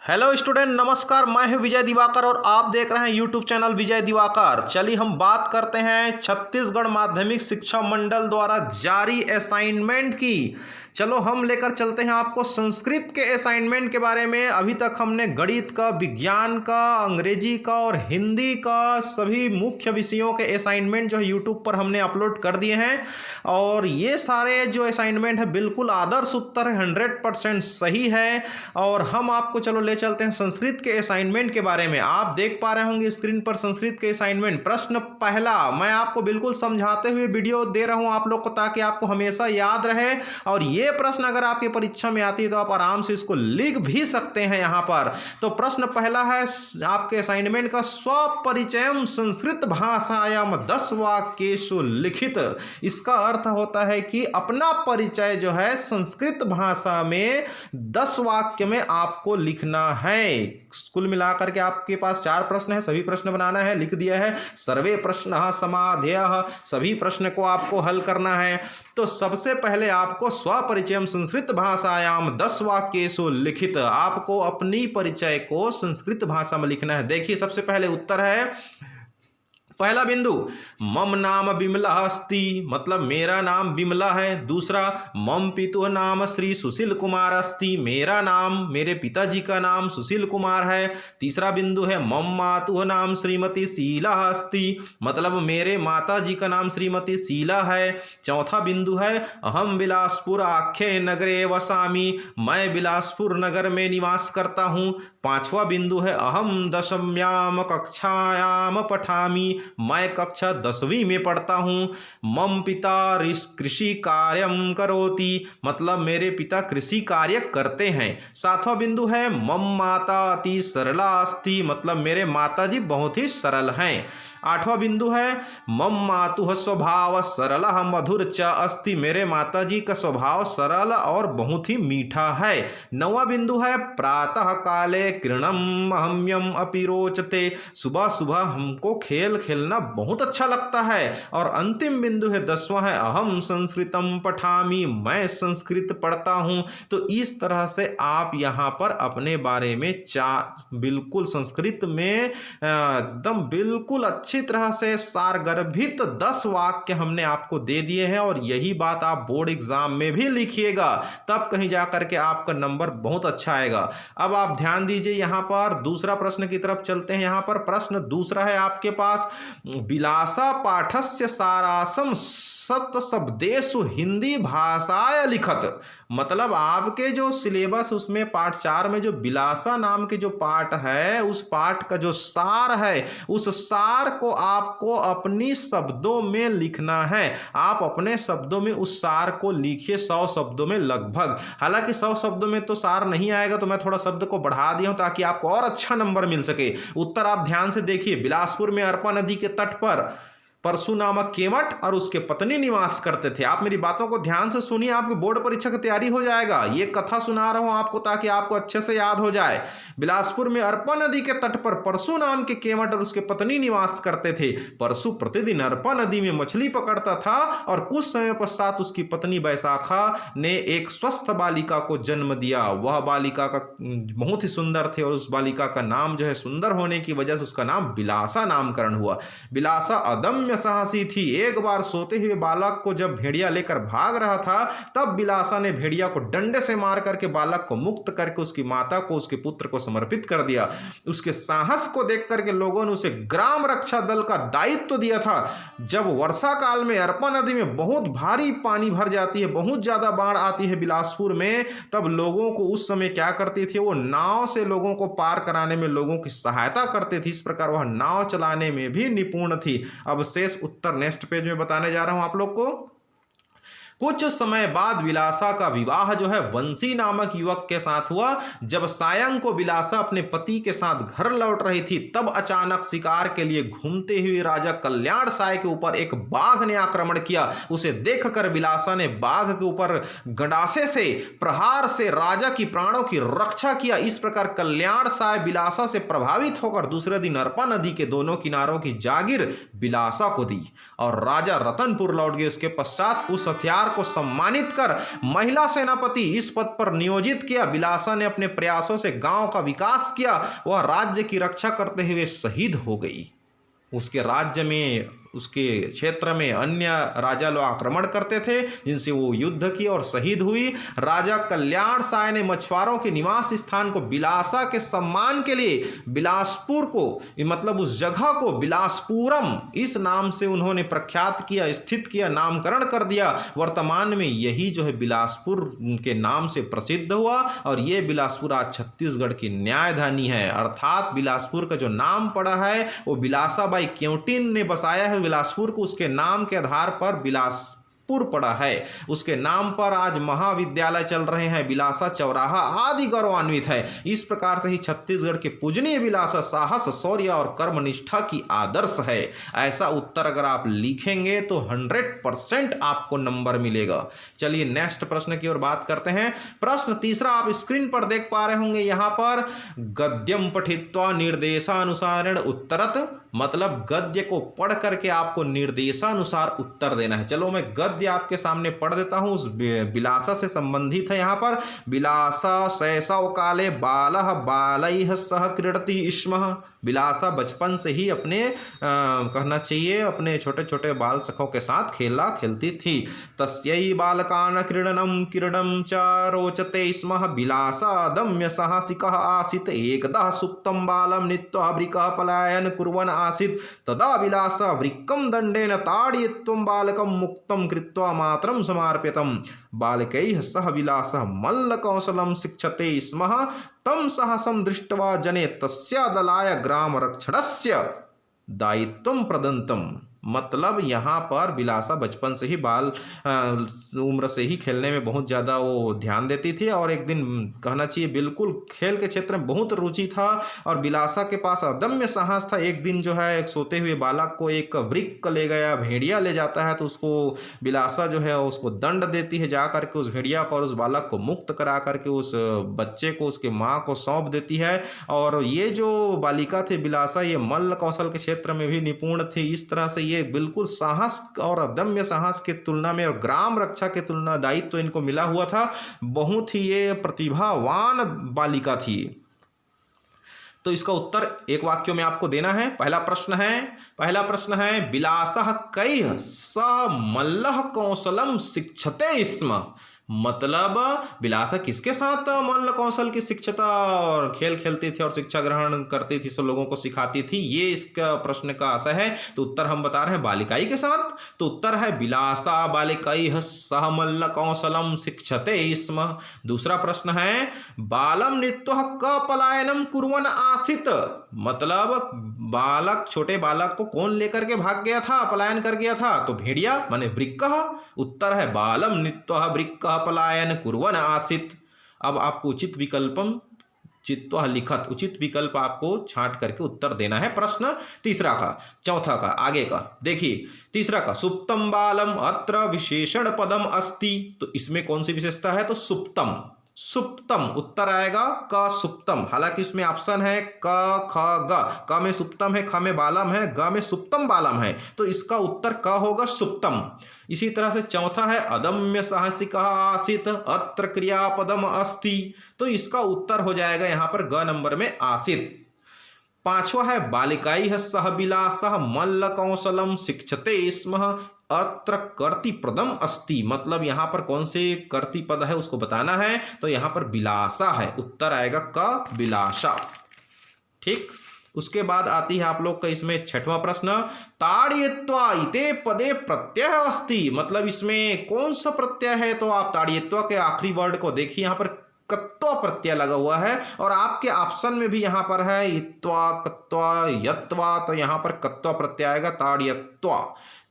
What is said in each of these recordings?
Hello student, नमस्कार। मैं हूं विजय दिवाकर और आप देख रहे हैं यूट्यूब चैनल विजय दिवाकर। चलिए हम बात करते हैं छत्तीसगढ़ माध्यमिक शिक्षा मंडल द्वारा जारी असाइनमेंट की। चलो हम लेकर चलते हैं आपको संस्कृत के असाइनमेंट के बारे में। अभी तक हमने गणित का, विज्ञान का, अंग्रेजी का और हिंदी का सभी मुख्य विषयों के असाइनमेंट जो है यूट्यूब पर हमने अपलोड कर दिए हैं और ये सारे जो असाइनमेंट है बिल्कुल आदर्श उत्तर है, 100% सही है। और हम आपको चलो ले चलते हैं संस्कृत के असाइनमेंट के बारे में। आप देख पा रहे होंगे स्क्रीन पर संस्कृत के असाइनमेंट। प्रश्न पहला, मैं आपको बिल्कुल समझाते हुए वीडियो दे रहा हूं आप लोग को ताकि आपको हमेशा याद रहे। और ये प्रश्न अगर आपकी परीक्षा में आती है तो आप आराम से इसको लिख भी सकते हैं यहां पर। तो प्रश्न पहला है आपके असाइनमेंट का, स्वपरिचयम संस्कृत भाषायाम 10 वाक्येषु लिखित। इसका अर्थ होता है कि अपना परिचय जो है संस्कृत भाषा में 10 वाक्य में आपको लिखना है। कुल मिलाकर के आपके पास 4 प्रश्न है, सभी प्रश्न बनाना है, लिख दिया है। सर्वे प्रश्न समाधेयः, सभी प्रश्न को आपको हल करना है। तो सबसे पहले आपको स्वपरिचयम संस्कृत भाषायाम 10 वाक्येषु लिखित, आपको अपनी परिचय को संस्कृत भाषा में लिखना है। देखिए सबसे पहले उत्तर है, पहला बिंदु, मम नाम बिमला अस्ति, मतलब मेरा नाम बिमला है। दूसरा, मम पितुः नाम श्री सुशील कुमार अस्ति, मेरा नाम, मेरे पिताजी का नाम सुशील कुमार है। तीसरा बिंदु है, मम मातुः नाम श्रीमती शीला अस्ति, मतलब मेरे माता जी का नाम श्रीमती शीला है। चौथा बिंदु है, अहम बिलासपुर आख्ये नगरे वसामि, मैं बिलासपुर नगर में निवास करता हूँ। पांचवा बिंदु है, अहम दशम्याम कक्षायाम पठामि, मैं कक्षा 10वीं में पढ़ता हूँ। मम पिता कृषि कार्यम करोति, मतलब मेरे पिता कृषि कार्य करते हैं। सातवां बिंदु है, मम माता अति सरला अस्ति, मतलब मेरे माता जी बहुत ही सरल हैं। आठवां बिंदु है, मम मातुः स्वभाव सरलः मधुर च अस्ति, मेरे माता जी का स्वभाव सरल और बहुत ही मीठा है। नौवां बिंदु है, प्रातः काले क्रीडनम अहम्यम अपि रोचते, सुबह सुबह हमको खेल खेलना बहुत अच्छा लगता है। और अंतिम बिंदु है 10वां है, अहम संस्कृतम पठामि, मैं संस्कृत पढ़ता हूँ। तो इस तरह से आप यहाँ पर अपने बारे में बिल्कुल संस्कृत में एकदम बिल्कुल अच्छी तरह से सारगर्भित 10 वाक्य हमने आपको दे दिए हैं। और यही बात आप बोर्ड एग्जाम में भी लिखिएगा, तब कहीं जाकर के आपका नंबर बहुत अच्छा आएगा। अब आप ध्यान दीजिए, यहां पर दूसरा प्रश्न की तरफ चलते हैं। यहां पर प्रश्न दूसरा है आपके पास, विलासा पाठस्य सारासम सत शब्देषु हिंदी भाषाय लिखत, मतलब आपके जो सिलेबस उसमें पाठ 4 में जो विलासा नाम के जो पाठ है, उस पाठ का जो सार है, उस सार को आपको अपनी शब्दों में लिखना है। आप अपने शब्दों में उस सार को लिखिए, 100 शब्दों में लगभग। हालांकि 100 शब्दों में तो सार नहीं आएगा, तो मैं थोड़ा शब्द को बढ़ा दिया हूं ताकि आपको और अच्छा नंबर मिल सके। उत्तर आप ध्यान से देखिए, बिलासपुर में अरपा नदी के तट पर परशु नामक केवट और उसके पत्नी निवास करते थे। आप मेरी बातों को ध्यान से सुनिए, आपकी बोर्ड परीक्षा की तैयारी हो जाएगा। ये कथा सुना रहा हूं आपको ताकि आपको अच्छे से याद हो जाए। बिलासपुर में अरपा नदी के तट पर परशु नाम के केवट और उसके पत्नी निवास करते थे। परशु प्रतिदिन अरपा नदी में मछली पकड़ता था और कुछ समय पश्चात उसकी पत्नी बैसाखा ने एक स्वस्थ बालिका को जन्म दिया। वह बालिका का बहुत ही सुंदर थे और उस बालिका का नाम जो है, सुंदर होने की वजह से उसका नाम बिलासा नामकरण हुआ। बिलासा अदम्य साहसी थी। एक बार सोते हुए बालक को जब भेड़िया लेकर भाग रहा था, तब बिलासा ने भेड़िया को डंडे से मार करके बालक को मुक्त करके उसकी माता को, उसके पुत्र को समर्पित कर दिया। उसके साहस को देख करके लोगों ने उसे ग्राम रक्षा दल का दायित्व दिया था। जब वर्षा काल में अरपा नदी में बहुत भारी पानी भर जाती है, बहुत ज्यादा बाढ़ आती है बिलासपुर में, तब लोगों को उस समय क्या करती थी, वो नाव से लोगों को पार कराने में लोगों की सहायता करते थे। इस प्रकार वह नाव चलाने में भी निपुण थी। अब उत्तर नेक्स्ट पेज में बताने जा रहा हूं आप लोग को। कुछ समय बाद विलासा का विवाह जो है वंशी नामक युवक के साथ हुआ। जब सायं को विलासा अपने पति के साथ घर लौट रही थी, तब अचानक शिकार के लिए घूमते हुए राजा कल्याण साय के ऊपर एक बाघ ने आक्रमण किया। उसे देखकर विलासा ने बाघ के ऊपर गंडासे से प्रहार से राजा की प्राणों की रक्षा किया। इस प्रकार कल्याण साय विलासा से प्रभावित होकर दूसरे दिन अरपा नदी के दोनों किनारों की जागीर विलासा को दी और राजा रतनपुर लौट गए। उसके पश्चात उस हथियार परिवार को सम्मानित कर महिला सेनापति इस पद पर नियोजित किया। बिलासा ने अपने प्रयासों से गांव का विकास किया। वह राज्य की रक्षा करते हुए शहीद हो गई। उसके राज्य में, उसके क्षेत्र में अन्य राजा लोग आक्रमण करते थे, जिनसे वो युद्ध की और शहीद हुई। राजा कल्याण साय ने मछुआरों के निवास स्थान को बिलासा के सम्मान के लिए बिलासपुर को, मतलब उस जगह को बिलासपुरम इस नाम से उन्होंने प्रख्यात किया, स्थित किया, नामकरण कर दिया। वर्तमान में यही जो है बिलासपुर के नाम से प्रसिद्ध हुआ और ये बिलासपुर आज छत्तीसगढ़ की न्यायधानी है। अर्थात बिलासपुर का जो नाम पड़ा है वो बिलासा बाई क्योटिन ने बसाया है। बिलासपुर को उसके नाम के आधार पर बिलासपुर पड़ा है। उसके नाम पर आज महाविद्यालय चल रहे हैं, बिलासा चौराहा आदि गौरवान्वित है। इस प्रकार से ही छत्तीसगढ़ के पूजनीय बिलासा साहस, शौर्य और कर्मनिष्ठा की आदर्श है। ऐसा उत्तर अगर आप लिखेंगे तो 100% आपको नंबर मिलेगा। चलिए नेक्स्ट प्रश्न की ओर बात करते हैं। प्रश्न तीसरा आप स्क्रीन पर देख पा रहे होंगे। यहां पर गद्यम पठित्वा निर्देशानुसारेण उत्तरत, मतलब गद्य को पढ़ करके आपको निर्देशानुसार उत्तर देना है। चलो मैं गद्य आपके सामने पढ़ देता हूं, उस बिलासा से संबंधित है। यहां पर बिलासा शैशव काले बालः बालैः सह क्रीडति स्म। बिलासा बचपन से ही अपने कहना चाहिए अपने छोटे छोटे बाल सखों के साथ खेला खेलती थी। तस्यै बालकान क्रीडनम क्रीडम च रोचते स्म। बिलासा अदम्य साहसिकः आसीत्। एकदा सुप्तं बालं नीत्वा वृकः पलायन कुर्वन् आसीत्। तदा बिलासा वृक्कं दण्डेन ताडयित्वं बालकं मुक्तं कृत्वा मातरं समर्पितम्। बालकैः सह विलासः मल्लकौशलं शिक्षते स्म। तं साहसं दृष्ट्वा जने तस्य दलाय ग्रामरक्षणस्य दायित्वं प्रदत्तम्। मतलब यहाँ पर बिलासा बचपन से ही बाल उम्र से ही खेलने में बहुत ज़्यादा वो ध्यान देती थी और एक दिन कहना चाहिए बिल्कुल खेल के क्षेत्र में बहुत रुचि था और बिलासा के पास अदम्य साहस था। एक दिन जो है एक सोते हुए बालक को एक वृक्क ले गया, भेड़िया ले जाता है, तो उसको बिलासा जो है उसको दंड देती है, जा करके उस भेड़िया पर उस बालक को मुक्त करा करके उस बच्चे को उसके माँ को सौंप देती है। और ये जो बालिका थी बिलासा, ये मल्ल कौशल के क्षेत्र में भी निपुण थी। इस तरह से ये बिल्कुल साहस और अदम्य साहस के तुलना में और ग्राम रक्षा के तुलना दायित्व तो इनको मिला हुआ था। बहुत ही ये प्रतिभावान बालिका थी। तो इसका उत्तर एक वाक्य में आपको देना है। पहला प्रश्न है बिलासः कैः सह मल्लः कौशलम शिक्षते स्म। मतलब बिलासा किसके साथ मल्ल कौशल की शिक्षता और खेल खेलती थी और शिक्षा ग्रहण करती थी, सब लोगों को सिखाती थी, ये इसका प्रश्न का आशय है। तो उत्तर हम बता रहे हैं बालिकाई के साथ। तो उत्तर है बिलासा बालिकैः सह मल्ल कौशलम शिक्षते स्म। दूसरा प्रश्न है बालम नीत्वा कपलायनम कुर्वन् आसीत्। मतलब बालक, छोटे बालक को कौन लेकर के भाग गया था, पलायन कर गया था? तो भेड़िया माने वृक्कः। उत्तर है बालम नीत्वा वृक्कः पलायन कुर्वन् आसीत्। अब आपको उचित विकल्पम चित्वा लिखत, उचित विकल्प आपको छांट करके उत्तर देना है। प्रश्न तीसरा का, चौथा का, आगे का देखिए। तीसरा का सुप्तम बालम अत्र विशेषण पदम अस्ति। तो इसमें कौन सी विशेषता है? तो सुप्तम। सुप्तम उत्तर आएगा क सुप्तम। हालांकि इसमें ऑप्शन है क ख ग। क में सुप्तम है, ख में बालम है, ग में सुप्तम बालम है, तो इसका उत्तर क होगा सुप्तम। इसी तरह से चौथा है अदम्य साहसिकः आसीत् अत्र क्रियापदम अस्ति। तो इसका उत्तर हो जाएगा यहाँ पर ग नंबर में आसीत्। पांचवा है बालिकाइः सह बिलासः मल्ल कौशलम शिक्षते स्म अत्र कर्तिप्रदम अस्ति। मतलब यहाँ पर कौन से कर्तिपद है उसको बताना है। तो यहाँ पर बिलासा है, उत्तर आएगा क बिलासा। ठीक, उसके बाद आती है आप लोग का इसमें छठवां प्रश्न ताड़यित्वा इते पदे प्रत्यय अस्ति। मतलब इसमें कौन सा प्रत्यय है? तो आप ताड़यित्वा के आखिरी वर्ड को देखिए, यहाँ पर कत्वा प्रत्यय लगा हुआ है और आपके ऑप्शन में भी यहाँ पर है इत्वा कत्वा यत्वा, तो यहाँ पर कत्वा प्रत्यय आएगा ताड़यित्वा।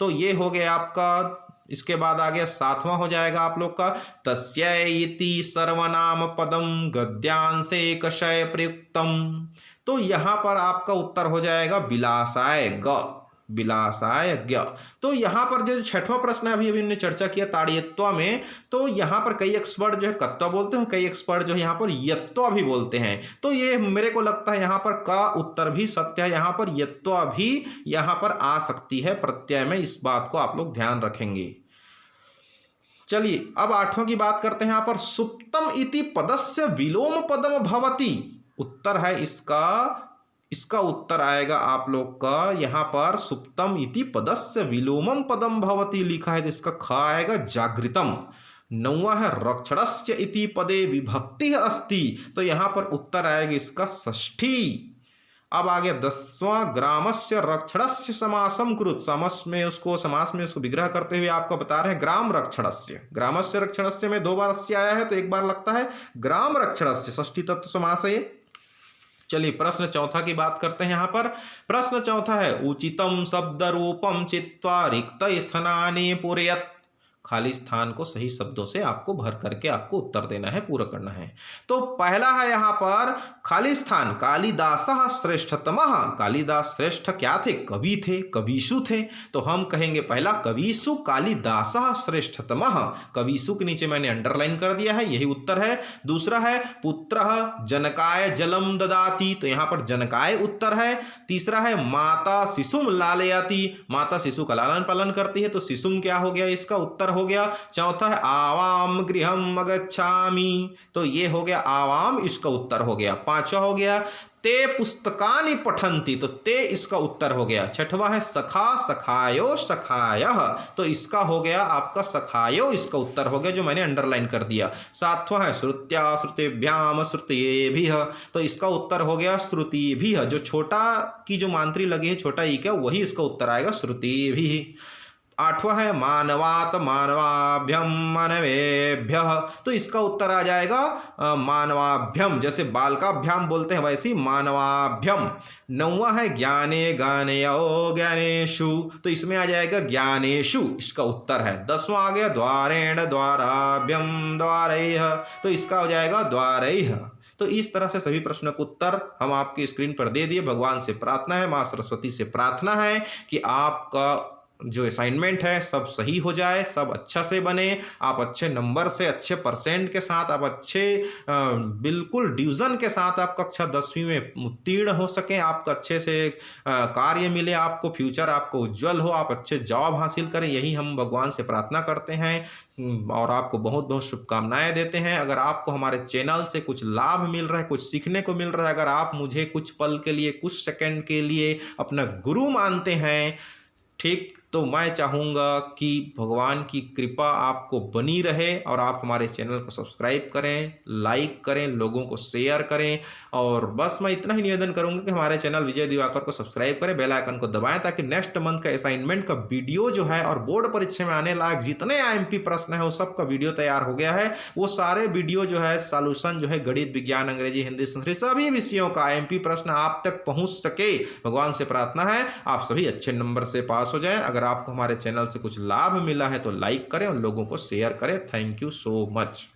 तो ये हो गया आपका। इसके बाद आ गया सातवां हो जाएगा आप लोग का तस्य इति सर्वनाम पदम गद्यांशे कषय प्रयुक्तम। तो यहाँ पर आपका उत्तर हो जाएगा बिलासाय ग, बिलासाय ज्ञ। तो यहाँ पर जो छठवां प्रश्न है अभी हमने चर्चा किया ताड़यित्वा में, तो यहाँ पर कई एक्सपर्ट जो है कत्वा बोलते हैं, कई एक्सपर्ट जो है यहाँ पर यत्वा भी बोलते हैं। तो ये मेरे को लगता है यहाँ पर का उत्तर भी सत्य है, यहाँ पर यत्वा भी यहाँ पर आ सकती है प्रत्यय में। इस बात को आप लोग ध्यान रखेंगे। चलिए अब आठवां की बात करते हैं यहाँ पर। सुप्तम इति पदस्य विलोम पदम भवति। उत्तर है इसका, इसका उत्तर आएगा आप लोग का यहाँ पर सुप्तम इति पदस्य विलोमम पदम भवति लिखा है, तो इसका ख आएगा जागृतम। नौवां है रक्षणस्य इति पदे विभक्ति अस्ति, तो यहाँ पर उत्तर आएगा इसका षष्ठी। अब आ गया 10वां, ग्रामस्य रक्षणस्य समासम कृत। समास में उसको विग्रह करते हुए आपको बता रहे हैं ग्राम रक्षणस्य। ग्रामस्य रक्षणस्य में 2 बार अस्य आया है, तो एक बार लगता है ग्राम रक्षणस्य, षष्ठी तत्व समास है। चलिए प्रश्न चौथा की बात करते हैं यहाँ पर। प्रश्न चौथा है उचितम शब्द रूपम चित्वा रिक्त स्थानानि पूरयत। खाली स्थान को सही शब्दों से आपको भर करके आपको उत्तर देना है, पूरा करना है। तो पहला है यहाँ पर खाली स्थान, कालिदासः श्रेष्ठतमः। कालिदास श्रेष्ठ क्या थे? कवि थे, कविषु थे। तो हम कहेंगे पहला कविषु कालिदासः श्रेष्ठतमः। कविषु के नीचे मैंने अंडरलाइन कर दिया है, यही उत्तर है। दूसरा है पुत्रः जनकाय जलम ददाति, तो यहाँ पर जनकाय उत्तर है। तीसरा है माता शिशुम लालयति, माता शिशु का लालन पालन करती है, तो शिशुम क्या हो गया? इसका उत्तर हो गया। चौथा है आवाम गृहम अगच्छामि, तो ये हो गया आवाम, इसका उत्तर हो गया। पांचवा हो गया ते पुस्तकानि पठन्ति, तो ते इसका उत्तर हो गया। छठवां है सखा सखायो सखायः, तो इसका हो गया आपका सखायो, इसका उत्तर हो गया जो मैंने अंडरलाइन कर दिया। सातवां है श्रुत्या श्रुतिभ्याम श्रुतियेभिः, तो इसका उत्तर हो गया श्रुतिभिः। जो छोटा की जो मांत्री लगी है, छोटा ई का, वही इसका उत्तर आएगा श्रुतिभिः। आठवां है मानवात मानवाभ्यम मानवेभ्यः, तो इसका उत्तर आ जाएगा मानवाभ्यम, जैसे बालकाभ्याम बोलते हैं वैसे मानवाभ्यम। नौवां है ज्ञाने ज्ञानयो ज्ञानेषु, तो इसमें आ जाएगा ज्ञानेषु, इसका उत्तर है। 10वां आ गया द्वारेण द्वाराभ्यम द्वारैः, तो इसका हो जाएगा द्वारैः। तो इस तरह से सभी प्रश्नों का उत्तर हम आपकी स्क्रीन पर दे दिए। भगवान से प्रार्थना है, माँ सरस्वती से प्रार्थना है कि आपका जो असाइनमेंट है सब सही हो जाए, सब अच्छा से बने, आप अच्छे नंबर से, अच्छे परसेंट के साथ, आप अच्छे बिल्कुल डिवीज़न के साथ आप कक्षा 10वीं में उत्तीर्ण हो सकें, आपको अच्छे से कार्य मिले, आपको फ्यूचर आपको उज्जवल हो, आप अच्छे जॉब हासिल करें, यही हम भगवान से प्रार्थना करते हैं और आपको बहुत बहुत शुभकामनाएं देते हैं। अगर आपको हमारे चैनल से कुछ लाभ मिल रहा है, कुछ सीखने को मिल रहा है, अगर आप मुझे कुछ पल के लिए, कुछ सेकंड के लिए अपना गुरु मानते हैं, ठीक, तो मैं चाहूँगा कि भगवान की कृपा आपको बनी रहे और आप हमारे चैनल को सब्सक्राइब करें, लाइक करें, लोगों को शेयर करें। और बस मैं इतना ही निवेदन करूँगा कि हमारे चैनल विजय दिवाकर को सब्सक्राइब करें, बेल आइकन को दबाएं, ताकि नेक्स्ट मंथ का असाइनमेंट का वीडियो जो है और बोर्ड परीक्षा में आने लायक जितने IMP प्रश्न है वो सब का वीडियो तैयार हो गया है। वो सारे वीडियो जो है सॉल्यूशन जो है गणित, विज्ञान, अंग्रेजी, हिंदी, संस्कृत सभी विषयों का IMP प्रश्न आप तक पहुँच सके, भगवान से प्रार्थना है आप सभी अच्छे नंबर से पास हो जाएं। अगर आपको हमारे चैनल से कुछ लाभ मिला है तो लाइक करें और लोगों को शेयर करें। Thank you so much.